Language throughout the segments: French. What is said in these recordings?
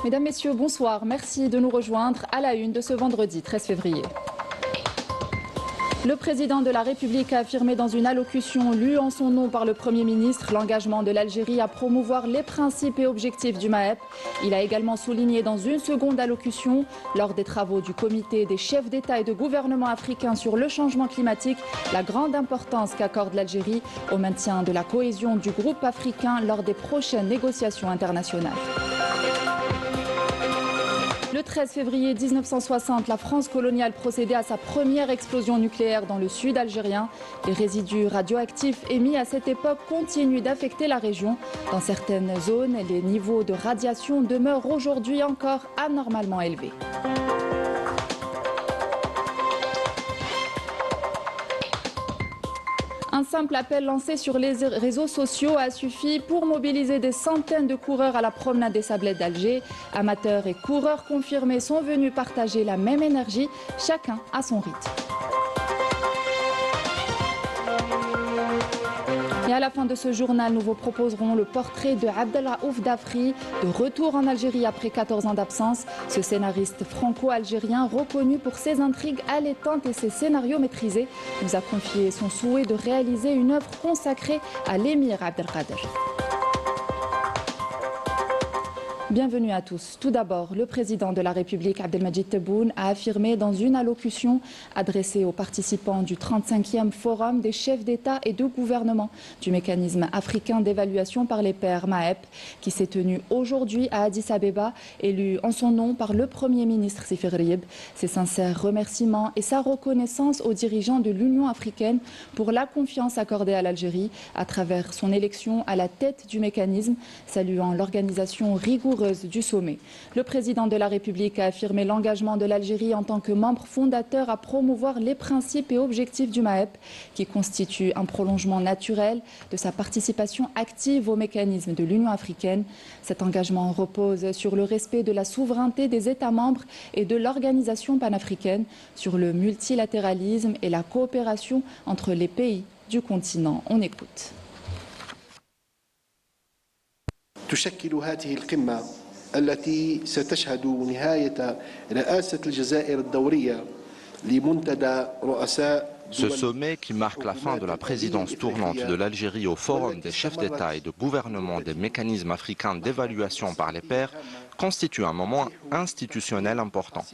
Mesdames, Messieurs, bonsoir. Merci de nous rejoindre à la une de ce vendredi 13 février. Le président de la République a affirmé dans une allocution lue en son nom par le Premier ministre l'engagement de l'Algérie à promouvoir les principes et objectifs du MAEP. Il a également souligné dans une seconde allocution, lors des travaux du comité des chefs d'État et de gouvernement africains sur le changement climatique, la grande importance qu'accorde l'Algérie au maintien de la cohésion du groupe africain lors des prochaines négociations internationales. Le 13 février 1960, la France coloniale procédait à sa première explosion nucléaire dans le sud algérien. Les résidus radioactifs émis à cette époque continuent d'affecter la région. Dans certaines zones, les niveaux de radiation demeurent aujourd'hui encore anormalement élevés. Un simple appel lancé sur les réseaux sociaux a suffi pour mobiliser des centaines de coureurs à la promenade des Sablettes d'Alger. Amateurs et coureurs confirmés sont venus partager la même énergie, chacun à son rythme. Et à la fin de ce journal, nous vous proposerons le portrait de Abdelraouf Dafri, de retour en Algérie après 14 ans d'absence. Ce scénariste franco-algérien, reconnu pour ses intrigues allaitantes et ses scénarios maîtrisés, nous a confié son souhait de réaliser une œuvre consacrée à l'émir Abdelkader. Bienvenue à tous. Tout d'abord, le président de la République, Abdelmadjid Tebboune, a affirmé dans une allocution adressée aux participants du 35e Forum des chefs d'État et de gouvernement du mécanisme africain d'évaluation par les pairs MAEP, qui s'est tenu aujourd'hui à Addis Abeba, élu en son nom par le Premier ministre Sifir Rib. Ses sincères remerciements et sa reconnaissance aux dirigeants de l'Union africaine pour la confiance accordée à l'Algérie à travers son élection à la tête du mécanisme, saluant l'organisation rigoureuse du sommet. Le président de la République a affirmé l'engagement de l'Algérie en tant que membre fondateur à promouvoir les principes et objectifs du MAEP, qui constituent un prolongement naturel de sa participation active au mécanisme de l'Union africaine. Cet engagement repose sur le respect de la souveraineté des États membres et de l'organisation panafricaine, sur le multilatéralisme et la coopération entre les pays du continent. On écoute. تشكل هذه القمة التي ستشهد نهاية رئاسة الجزائر الدورية لمنتدى رؤساء. Ce sommet, qui marque la fin de la présidence tournante de l'Algérie au Forum des chefs d'État et de gouvernement des mécanismes africains d'évaluation par les pairs, constitue un moment institutionnel important.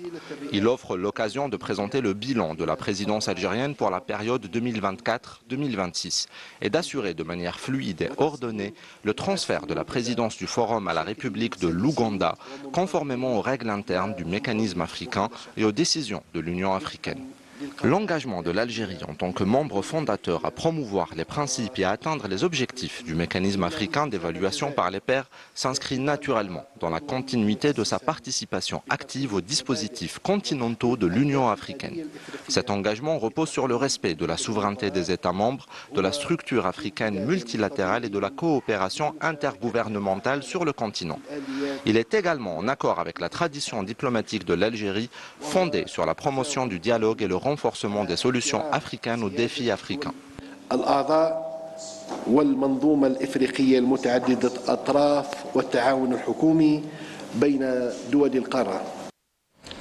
Il offre l'occasion de présenter le bilan de la présidence algérienne pour la période 2024-2026 et d'assurer de manière fluide et ordonnée le transfert de la présidence du Forum à la République de l'Ouganda, conformément aux règles internes du mécanisme africain et aux décisions de l'Union africaine. L'engagement de l'Algérie en tant que membre fondateur à promouvoir les principes et à atteindre les objectifs du mécanisme africain d'évaluation par les pairs s'inscrit naturellement dans la continuité de sa participation active aux dispositifs continentaux de l'Union africaine. Cet engagement repose sur le respect de la souveraineté des États membres, de la structure africaine multilatérale et de la coopération intergouvernementale sur le continent. Il est également en accord avec la tradition diplomatique de l'Algérie, fondée sur la promotion du dialogue et le renforcement des solutions africaines aux défis africains. والمنظومة الإفريقية المتعددة الأطراف والتعاون الحكومي بين دول القارة.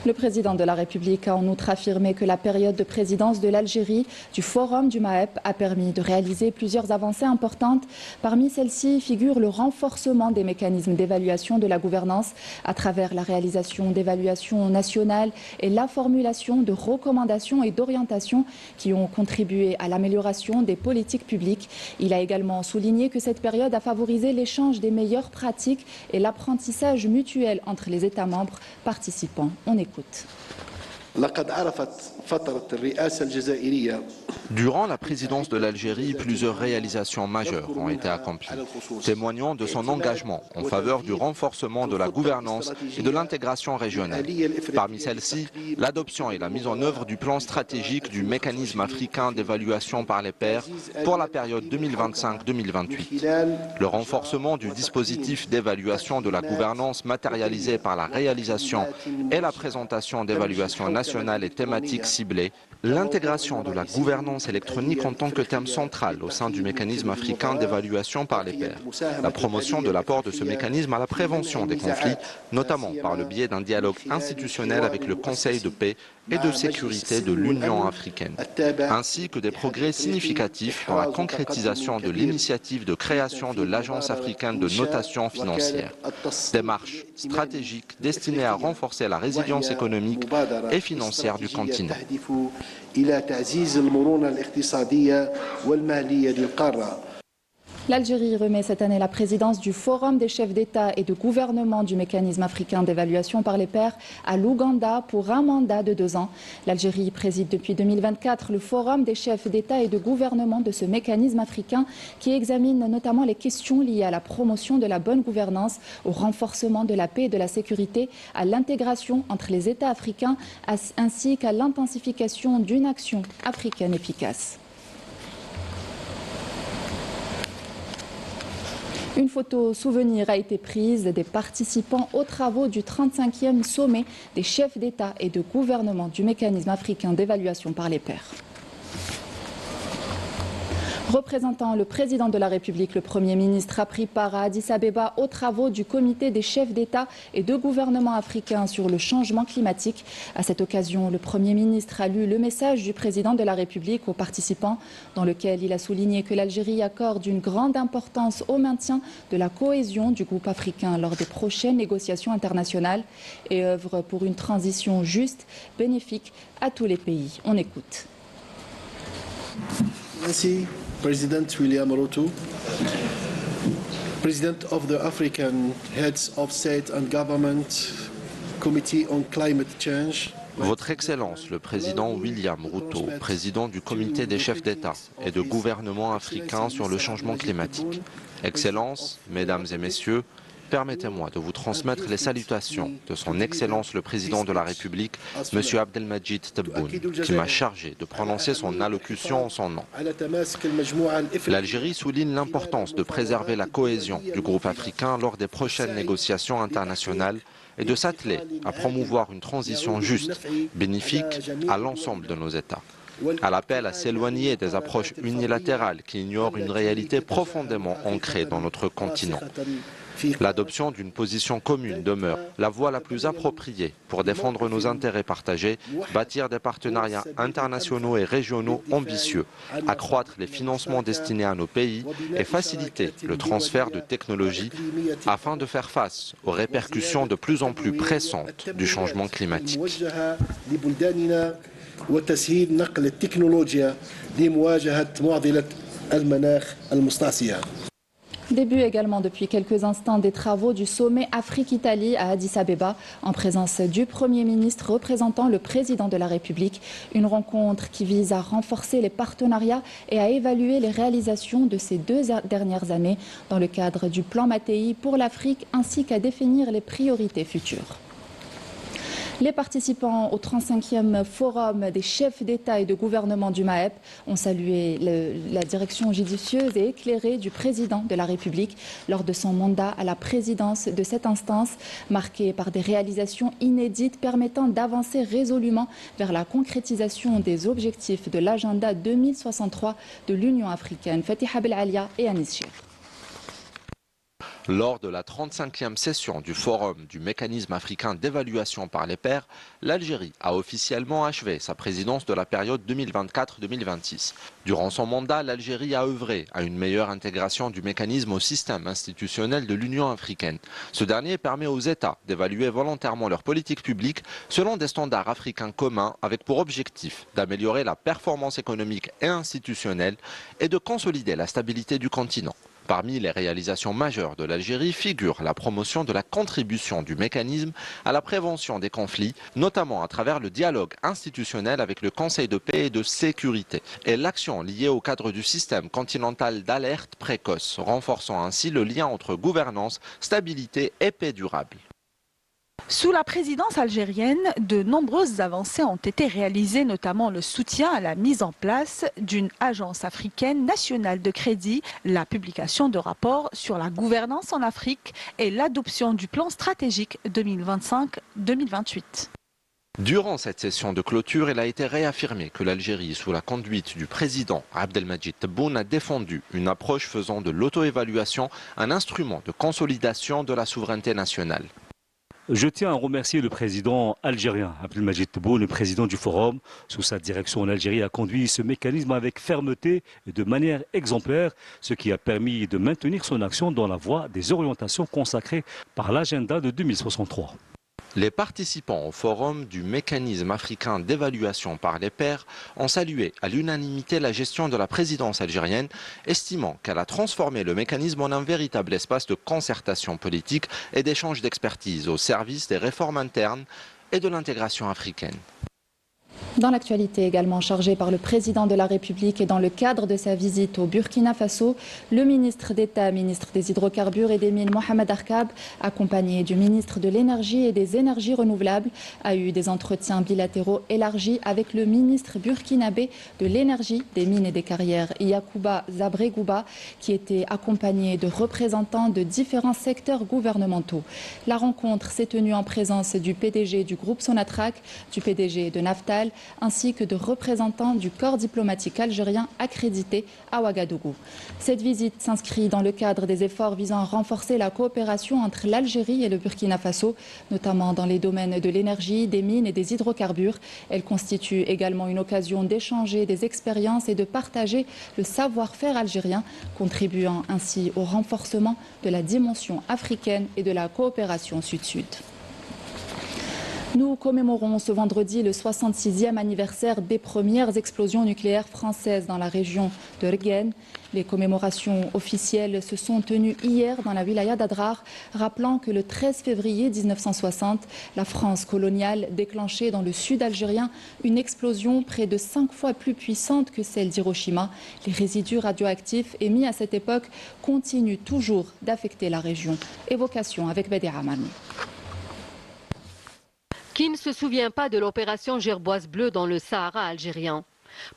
Le président de la République a en outre affirmé que la période de présidence de l'Algérie du Forum du MAEP a permis de réaliser plusieurs avancées importantes. Parmi celles-ci figure le renforcement des mécanismes d'évaluation de la gouvernance à travers la réalisation d'évaluations nationales et la formulation de recommandations et d'orientations qui ont contribué à l'amélioration des politiques publiques. Il a également souligné que cette période a favorisé l'échange des meilleures pratiques et l'apprentissage mutuel entre les États membres participants. On écoute. Durant la présidence de l'Algérie, plusieurs réalisations majeures ont été accomplies, témoignant de son engagement en faveur du renforcement de la gouvernance et de l'intégration régionale. Parmi celles-ci, l'adoption et la mise en œuvre du plan stratégique du mécanisme africain d'évaluation par les pairs pour la période 2025-2028. Le renforcement du dispositif d'évaluation de la gouvernance matérialisé par la réalisation et la présentation d'évaluations nationales nationales et thématiques ciblées, l'intégration de la gouvernance électronique en tant que thème central au sein du mécanisme africain d'évaluation par les pairs, la promotion de l'apport de ce mécanisme à la prévention des conflits, notamment par le biais d'un dialogue institutionnel avec le Conseil de paix et de sécurité de l'Union africaine, ainsi que des progrès significatifs dans la concrétisation de l'initiative de création de l'Agence africaine de notation financière. Démarche stratégique destinée à renforcer la résilience économique et financière du continent. L'Algérie remet cette année la présidence du Forum des chefs d'État et de gouvernement du mécanisme africain d'évaluation par les pairs à l'Ouganda pour un mandat de 2 ans. L'Algérie préside depuis 2024 le Forum des chefs d'État et de gouvernement de ce mécanisme africain qui examine notamment les questions liées à la promotion de la bonne gouvernance, au renforcement de la paix et de la sécurité, à l'intégration entre les États africains ainsi qu'à l'intensification d'une action africaine efficace. Une photo souvenir a été prise des participants aux travaux du 35e sommet des chefs d'État et de gouvernement du mécanisme africain d'évaluation par les pairs. Représentant le président de la République, le Premier ministre a pris part à Addis Abeba aux travaux du comité des chefs d'État et de gouvernement africains sur le changement climatique. À cette occasion, le Premier ministre a lu le message du président de la République aux participants, dans lequel il a souligné que l'Algérie accorde une grande importance au maintien de la cohésion du groupe africain lors des prochaines négociations internationales et œuvre pour une transition juste, bénéfique à tous les pays. On écoute. Merci. President William Ruto, President of the African Heads of State and Government Committee on Climate Change. Votre Excellence, le président William Ruto, président du comité des chefs d'État et de gouvernement africains sur le changement climatique. Excellences, Mesdames et Messieurs, permettez-moi de vous transmettre les salutations de son Excellence le Président de la République, M. Abdelmadjid Tebboune, qui m'a chargé de prononcer son allocution en son nom. L'Algérie souligne l'importance de préserver la cohésion du groupe africain lors des prochaines négociations internationales et de s'atteler à promouvoir une transition juste, bénéfique à l'ensemble de nos États. À l'appel à s'éloigner des approches unilatérales qui ignorent une réalité profondément ancrée dans notre continent. L'adoption d'une position commune demeure la voie la plus appropriée pour défendre nos intérêts partagés, bâtir des partenariats internationaux et régionaux ambitieux, accroître les financements destinés à nos pays et faciliter le transfert de technologies afin de faire face aux répercussions de plus en plus pressantes du changement climatique. Début également depuis quelques instants des travaux du sommet Afrique-Italie à Addis Abeba en présence du Premier ministre représentant le président de la République. Une rencontre qui vise à renforcer les partenariats et à évaluer les réalisations de ces 2 dernières années dans le cadre du plan Mattei pour l'Afrique ainsi qu'à définir les priorités futures. Les participants au 35e forum des chefs d'État et de gouvernement du MAEP ont salué la direction judicieuse et éclairée du président de la République lors de son mandat à la présidence de cette instance, marquée par des réalisations inédites permettant d'avancer résolument vers la concrétisation des objectifs de l'agenda 2063 de l'Union africaine. Fatiha Belalia et Anis Chir. Lors de la 35e session du Forum du mécanisme africain d'évaluation par les pairs, l'Algérie a officiellement achevé sa présidence de la période 2024-2026. Durant son mandat, l'Algérie a œuvré à une meilleure intégration du mécanisme au système institutionnel de l'Union africaine. Ce dernier permet aux États d'évaluer volontairement leur politique publique selon des standards africains communs avec pour objectif d'améliorer la performance économique et institutionnelle et de consolider la stabilité du continent. Parmi les réalisations majeures de l'Algérie figure la promotion de la contribution du mécanisme à la prévention des conflits, notamment à travers le dialogue institutionnel avec le Conseil de paix et de sécurité, et l'action liée au cadre du système continental d'alerte précoce, renforçant ainsi le lien entre gouvernance, stabilité et paix durable. Sous la présidence algérienne, de nombreuses avancées ont été réalisées, notamment le soutien à la mise en place d'une agence africaine nationale de crédit, la publication de rapports sur la gouvernance en Afrique et l'adoption du plan stratégique 2025-2028. Durant cette session de clôture, il a été réaffirmé que l'Algérie, sous la conduite du président Abdelmadjid Tebboune, a défendu une approche faisant de l'auto-évaluation un instrument de consolidation de la souveraineté nationale. Je tiens à remercier le président algérien Abdelmadjid Tebboune, le président du Forum. Sous sa direction, l'Algérie a conduit ce mécanisme avec fermeté et de manière exemplaire, ce qui a permis de maintenir son action dans la voie des orientations consacrées par l'agenda de 2063. Les participants au forum du mécanisme africain d'évaluation par les pairs ont salué à l'unanimité la gestion de la présidence algérienne, estimant qu'elle a transformé le mécanisme en un véritable espace de concertation politique et d'échange d'expertise au service des réformes internes et de l'intégration africaine. Dans l'actualité également chargée par le président de la République et dans le cadre de sa visite au Burkina Faso, le ministre d'État, ministre des Hydrocarbures et des Mines, Mohamed Arkab, accompagné du ministre de l'Énergie et des Énergies renouvelables, a eu des entretiens bilatéraux élargis avec le ministre burkinabé de l'Énergie, des Mines et des Carrières, Yacouba Zabregouba, qui était accompagné de représentants de différents secteurs gouvernementaux. La rencontre s'est tenue en présence du PDG du groupe Sonatrach, du PDG de Naftal, ainsi que de représentants du corps diplomatique algérien accrédité à Ouagadougou. Cette visite s'inscrit dans le cadre des efforts visant à renforcer la coopération entre l'Algérie et le Burkina Faso, notamment dans les domaines de l'énergie, des mines et des hydrocarbures. Elle constitue également une occasion d'échanger des expériences et de partager le savoir-faire algérien, contribuant ainsi au renforcement de la dimension africaine et de la coopération sud-sud. Nous commémorons ce vendredi le 66e anniversaire des premières explosions nucléaires françaises dans la région de Rguen. Les commémorations officielles se sont tenues hier dans la wilaya d'Adrar, rappelant que le 13 février 1960, la France coloniale déclenchait dans le sud algérien une explosion près de 5 fois plus puissante que celle d'Hiroshima. Les résidus radioactifs émis à cette époque continuent toujours d'affecter la région. Évocation avec Bedi Amani. Qui ne se souvient pas de l'opération Gerboise bleue dans le Sahara algérien?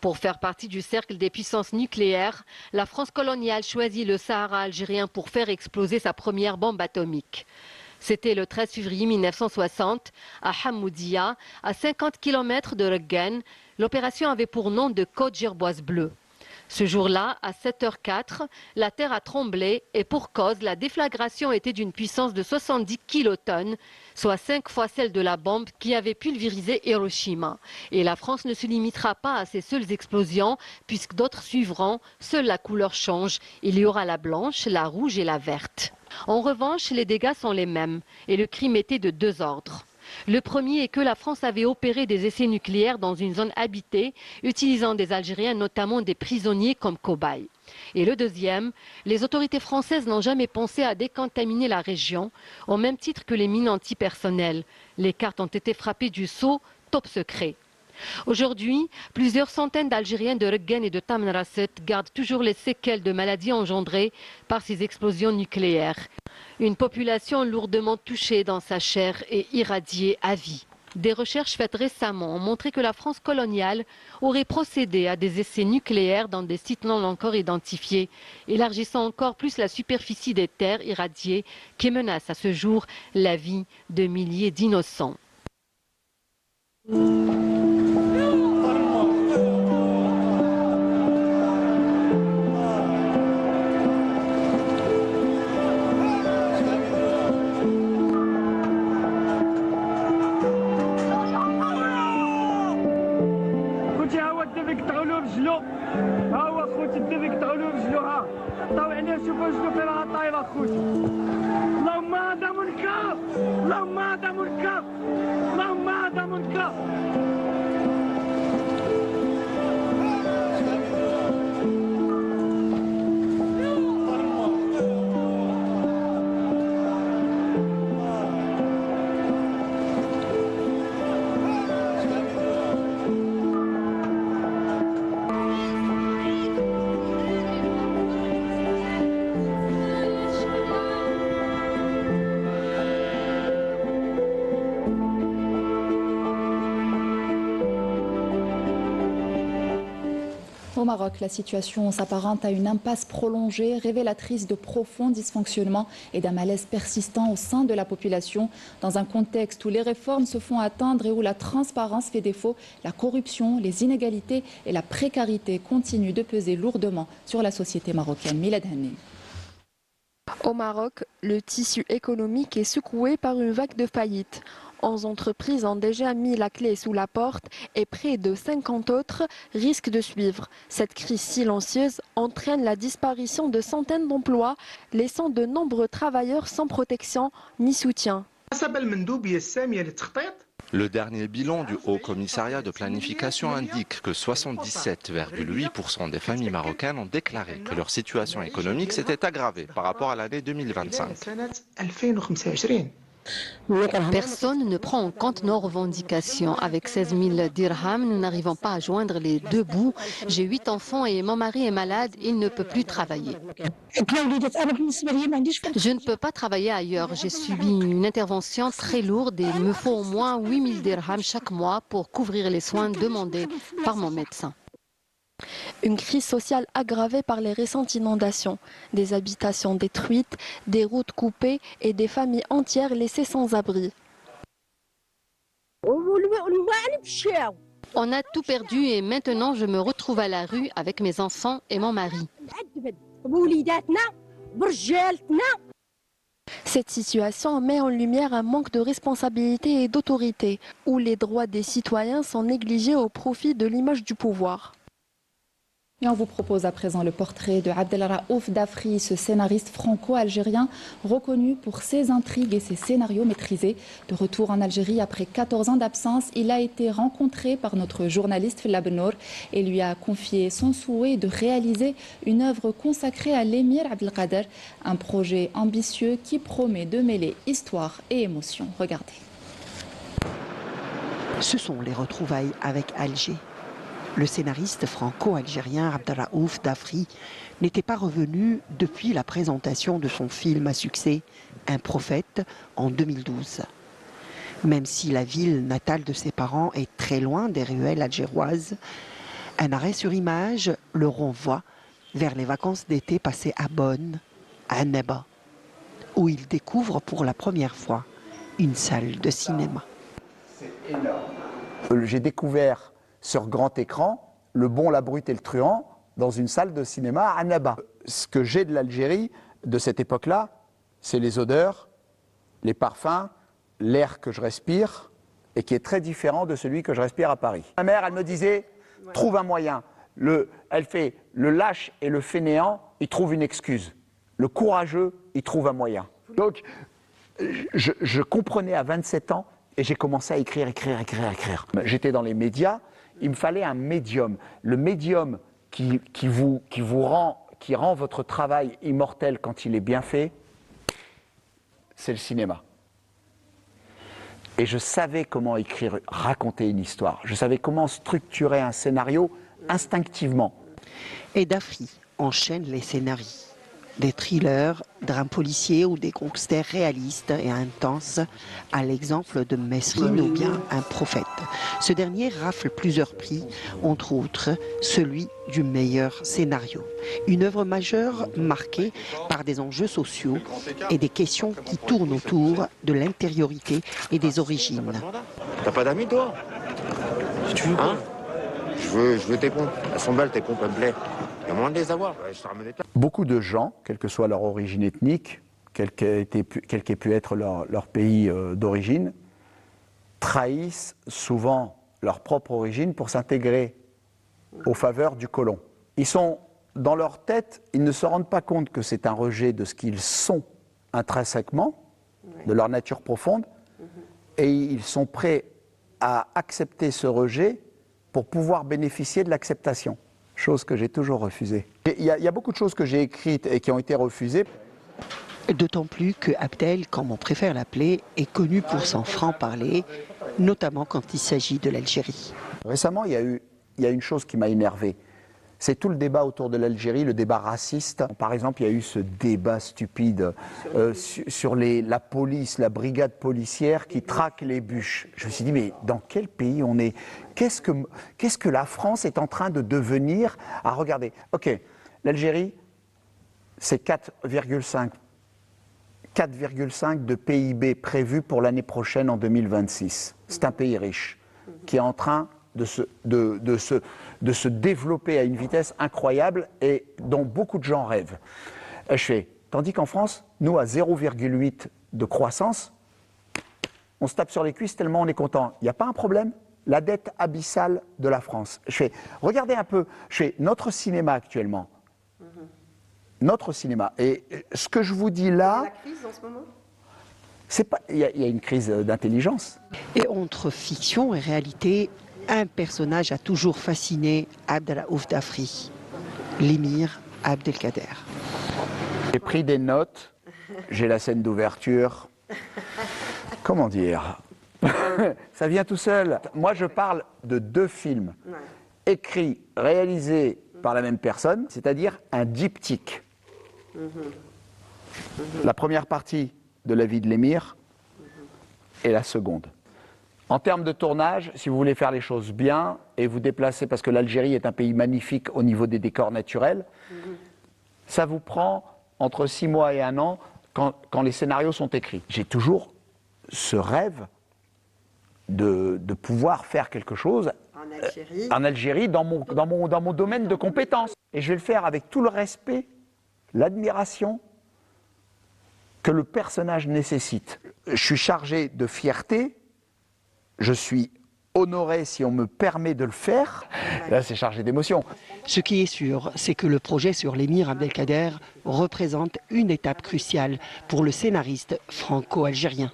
Pour faire partie du cercle des puissances nucléaires, la France coloniale choisit le Sahara algérien pour faire exploser sa première bombe atomique. C'était le 13 février 1960, à Hamoudia, à 50 km de Rguen. L'opération avait pour nom de Côte Gerboise bleue. Ce jour-là, à 7h04, la terre a tremblé et pour cause, la déflagration était d'une puissance de 70 kilotonnes, soit 5 fois celle de la bombe qui avait pulvérisé Hiroshima. Et la France ne se limitera pas à ces seules explosions, puisque d'autres suivront. Seule la couleur change. Il y aura la blanche, la rouge et la verte. En revanche, les dégâts sont les mêmes et le crime était de deux ordres. Le premier est que la France avait opéré des essais nucléaires dans une zone habitée, utilisant des Algériens, notamment des prisonniers comme cobayes. Et le deuxième, les autorités françaises n'ont jamais pensé à décontaminer la région, au même titre que les mines antipersonnelles. Les cartes ont été frappées du sceau top secret. Aujourd'hui, plusieurs centaines d'Algériens de Rguen et de Tamanrasset gardent toujours les séquelles de maladies engendrées par ces explosions nucléaires. Une population lourdement touchée dans sa chair et irradiée à vie. Des recherches faites récemment ont montré que la France coloniale aurait procédé à des essais nucléaires dans des sites non encore identifiés, élargissant encore plus la superficie des terres irradiées qui menacent à ce jour la vie de milliers d'innocents. ها هو خوتي الدفي قطعوا رجلو ها طاو عليه شوفوا رجلو فين راه طايبه خوتي اللهم هذا منكر اللهم هذا منكر اللهم هذا منكر Au Maroc, la situation s'apparente à une impasse prolongée, révélatrice de profonds dysfonctionnements et d'un malaise persistant au sein de la population. Dans un contexte où les réformes se font attendre et où la transparence fait défaut, la corruption, les inégalités et la précarité continuent de peser lourdement sur la société marocaine. Milad Hanni. Au Maroc, le tissu économique est secoué par une vague de faillites. 11 entreprises ont déjà mis la clé sous la porte et près de 50 autres risquent de suivre. Cette crise silencieuse entraîne la disparition de centaines d'emplois, laissant de nombreux travailleurs sans protection ni soutien. Le dernier bilan du Haut Commissariat de planification indique que 77,8% des familles marocaines ont déclaré que leur situation économique s'était aggravée par rapport à l'année 2025. Personne ne prend en compte nos revendications. Avec 16 000 dirhams, nous n'arrivons pas à joindre les deux bouts. J'ai 8 enfants et mon mari est malade, il ne peut plus travailler. Je ne peux pas travailler ailleurs. J'ai subi une intervention très lourde et il me faut au moins 8 000 dirhams chaque mois pour couvrir les soins demandés par mon médecin. Une crise sociale aggravée par les récentes inondations, des habitations détruites, des routes coupées et des familles entières laissées sans abri. On a tout perdu et maintenant je me retrouve à la rue avec mes enfants et mon mari. Cette situation met en lumière un manque de responsabilité et d'autorité, où les droits des citoyens sont négligés au profit de l'image du pouvoir. Et on vous propose à présent le portrait de Abdelraouf Dafri, ce scénariste franco-algérien reconnu pour ses intrigues et ses scénarios maîtrisés. De retour en Algérie après 14 ans d'absence, il a été rencontré par notre journaliste Fella Benour et lui a confié son souhait de réaliser une œuvre consacrée à l'émir Abdelkader, un projet ambitieux qui promet de mêler histoire et émotion. Regardez. Ce sont les retrouvailles avec Alger. Le scénariste franco-algérien Abdelraouf Dafri n'était pas revenu depuis la présentation de son film à succès Un prophète en 2012. Même si la ville natale de ses parents est très loin des ruelles algéroises, un arrêt sur image le renvoie vers les vacances d'été passées à Bonn, à Annaba, où il découvre pour la première fois une salle de cinéma. C'est énorme. J'ai découvert sur grand écran, Le Bon, la Brute et le Truand, dans une salle de cinéma à Annaba. Ce que j'ai de l'Algérie, de cette époque-là, c'est les odeurs, les parfums, l'air que je respire, et qui est très différent de celui que je respire à Paris. Ma mère, elle me disait, trouve un moyen. Elle fait le lâche et le fainéant, il trouve une excuse. Le courageux, il trouve un moyen. Donc, je comprenais à 27 ans, et j'ai commencé à écrire. J'étais dans les médias. Il me fallait un médium. Le médium qui rend votre travail immortel quand il est bien fait, c'est le cinéma. Et je savais comment écrire, raconter une histoire. Je savais comment structurer un scénario instinctivement. Et Dafri enchaîne les scénarios. Des thrillers, drames policiers ou des gangsters réalistes et intenses, à l'exemple de Mesrine ou bien Un prophète. Ce dernier rafle plusieurs prix, entre autres celui du meilleur scénario. Une œuvre majeure marquée par des enjeux sociaux et des questions qui tournent autour de l'intériorité et des origines. T'as pas d'amis toi? Tu veux quoi? Je veux tes pompes. Elles sont belles tes pompes, elles me plaisent. Il y a moins de les avoir. Beaucoup de gens, quelle que soit leur origine ethnique, quel qu'ait pu être leur pays d'origine, trahissent souvent leur propre origine pour s'intégrer aux faveurs du colon. Ils sont dans leur tête, ils ne se rendent pas compte que c'est un rejet de ce qu'ils sont intrinsèquement, de leur nature profonde, et ils sont prêts à accepter ce rejet pour pouvoir bénéficier de l'acceptation. Chose que j'ai toujours refusée. Il y a beaucoup de choses que j'ai écrites et qui ont été refusées. D'autant plus que Abdel, comme on préfère l'appeler, est connu pour son franc-parler, notamment quand il s'agit de l'Algérie. Récemment, il y a une chose qui m'a énervé. c'est tout le débat autour de l'Algérie, le débat raciste. Par exemple, il y a eu ce débat stupide sur la police, la brigade policière qui traque les bûches. Je me suis dit, mais dans quel pays on est? Qu'est-ce que la France est en train de devenir? Ah, regardez, ok, l'Algérie, c'est 4,5 de PIB prévu pour l'année prochaine en 2026. C'est un pays riche qui est en train de se développer à une vitesse incroyable et dont beaucoup de gens rêvent. Tandis qu'en France, nous, à 0,8 de croissance, on se tape sur les cuisses tellement on est content. Il n'y a pas un problème? La dette abyssale de la France. Regardez un peu, notre cinéma actuellement. Notre cinéma. Et ce que je vous dis là... La crise en ce moment ? Il y a une crise d'intelligence. Et entre fiction et réalité, un personnage a toujours fasciné Abdelraouf Dafri, l'émir Abdelkader. J'ai pris des notes, j'ai la scène d'ouverture. Comment dire? Ça vient tout seul. Moi, je parle de 2 films écrits, réalisés par la même personne, c'est-à-dire un diptyque. La première partie de la vie de l'émir et la seconde. En termes de tournage, si vous voulez faire les choses bien et vous déplacer, parce que l'Algérie est un pays magnifique au niveau des décors naturels, ça vous prend entre 6 mois et 1 an quand les scénarios sont écrits. J'ai toujours ce rêve de pouvoir faire quelque chose en Algérie dans mon domaine de compétences. Et je vais le faire avec tout le respect, l'admiration que le personnage nécessite. Je suis chargé de fierté, je suis honoré si on me permet de le faire. Là, c'est chargé d'émotion. Ce qui est sûr, c'est que le projet sur l'émir Abdelkader représente une étape cruciale pour le scénariste franco-algérien.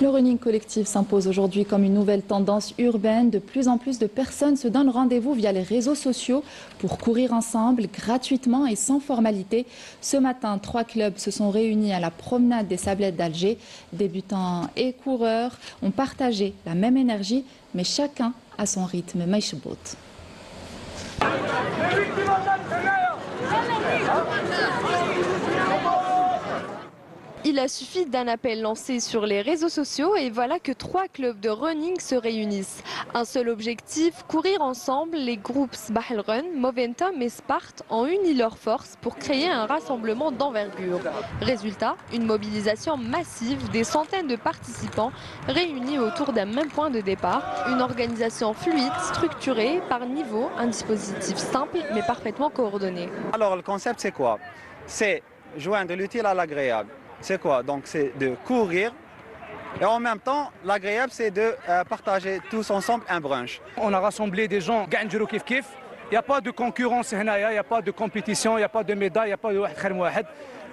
Le running collectif s'impose aujourd'hui comme une nouvelle tendance urbaine. De plus en plus de personnes se donnent rendez-vous via les réseaux sociaux pour courir ensemble gratuitement et sans formalité. Ce matin, 3 clubs se sont réunis à la promenade des Sablettes d'Alger. Débutants et coureurs ont partagé la même énergie, mais chacun à son rythme. Maïchbout. Il a suffi d'un appel lancé sur les réseaux sociaux et voilà que 3 clubs de running se réunissent. Un seul objectif, courir ensemble. Les groupes Sbah El Run, Moventum et Sparte ont uni leurs forces pour créer un rassemblement d'envergure. Résultat, une mobilisation massive des centaines de participants réunis autour d'un même point de départ. Une organisation fluide, structurée par niveau, un dispositif simple mais parfaitement coordonné. Alors le concept c'est quoi? C'est joindre l'utile à l'agréable. C'est quoi? Donc c'est de courir et en même temps l'agréable c'est de partager tous ensemble un brunch. On a rassemblé des gens gagnent kif kif. Il n'y a pas de concurrence, il n'y a pas de compétition, il n'y a pas de médaille, il n'y a pas de wahed.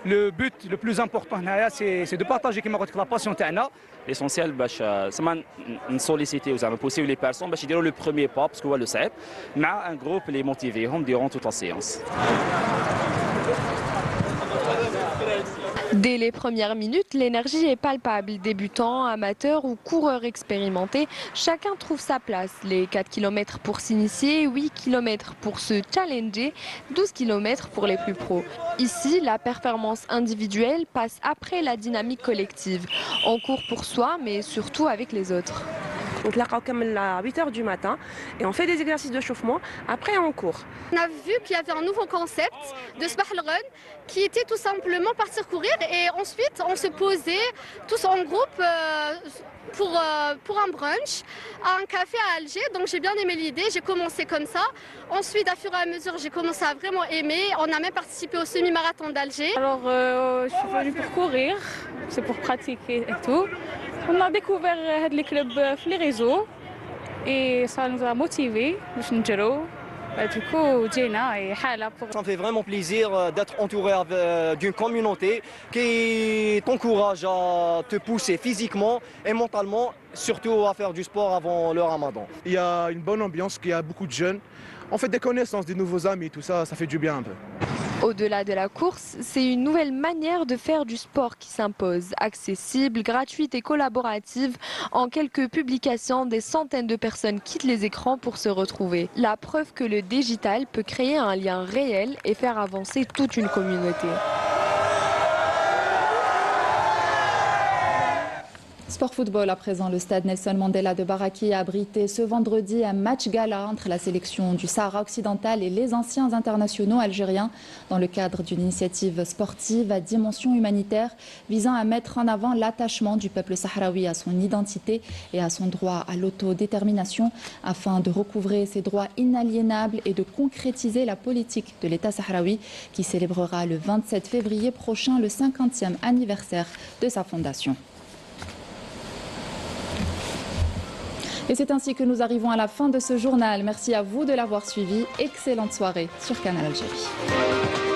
Le but le plus important c'est de partager la passion تاعنا. L'essentiel باش سما نسوليسيتي وزعما بوسيو لي بيرسون باش يديروا لو بروميير با باسكو هو لو صعيب مع ان جروب اللي موتيفيهم ديرون توت لا سيونس. Dès les premières minutes, l'énergie est palpable. Débutants, amateurs ou coureurs expérimentés, chacun trouve sa place. Les 4 km pour s'initier, 8 km pour se challenger, 12 km pour les plus pros. Ici, la performance individuelle passe après la dynamique collective. On court pour soi, mais surtout avec les autres. On se rencontre à 8h du matin et on fait des exercices de chauffement. Après, on court. On a vu qu'il y avait un nouveau concept de Sbah El Run qui était tout simplement partir courir et ensuite on se posait tous en groupe pour un brunch à un café à Alger. Donc j'ai bien aimé l'idée, j'ai commencé comme ça. Ensuite, à fur et à mesure, j'ai commencé à vraiment aimer. On a même participé au semi-marathon d'Alger. Alors, je suis venue pour courir, c'est pour pratiquer et tout. On a découvert les clubs sur les réseaux et ça nous a motivés. Du coup, ça me fait vraiment plaisir d'être entouré d'une communauté qui t'encourage à te pousser physiquement et mentalement, surtout à faire du sport avant le ramadan. Il y a une bonne ambiance, il y a beaucoup de jeunes. On fait des connaissances, des nouveaux amis, tout ça, ça fait du bien un peu. Au-delà de la course, c'est une nouvelle manière de faire du sport qui s'impose. Accessible, gratuite et collaborative, en quelques publications, des centaines de personnes quittent les écrans pour se retrouver. La preuve que le digital peut créer un lien réel et faire avancer toute une communauté. Sport football à présent, le stade Nelson Mandela de Baraki a abrité ce vendredi un match gala entre la sélection du Sahara occidental et les anciens internationaux algériens dans le cadre d'une initiative sportive à dimension humanitaire visant à mettre en avant l'attachement du peuple sahraoui à son identité et à son droit à l'autodétermination afin de recouvrer ses droits inaliénables et de concrétiser la politique de l'État sahraoui qui célébrera le 27 février prochain le 50e anniversaire de sa fondation. Et c'est ainsi que nous arrivons à la fin de ce journal. Merci à vous de l'avoir suivi. Excellente soirée sur Canal Algérie.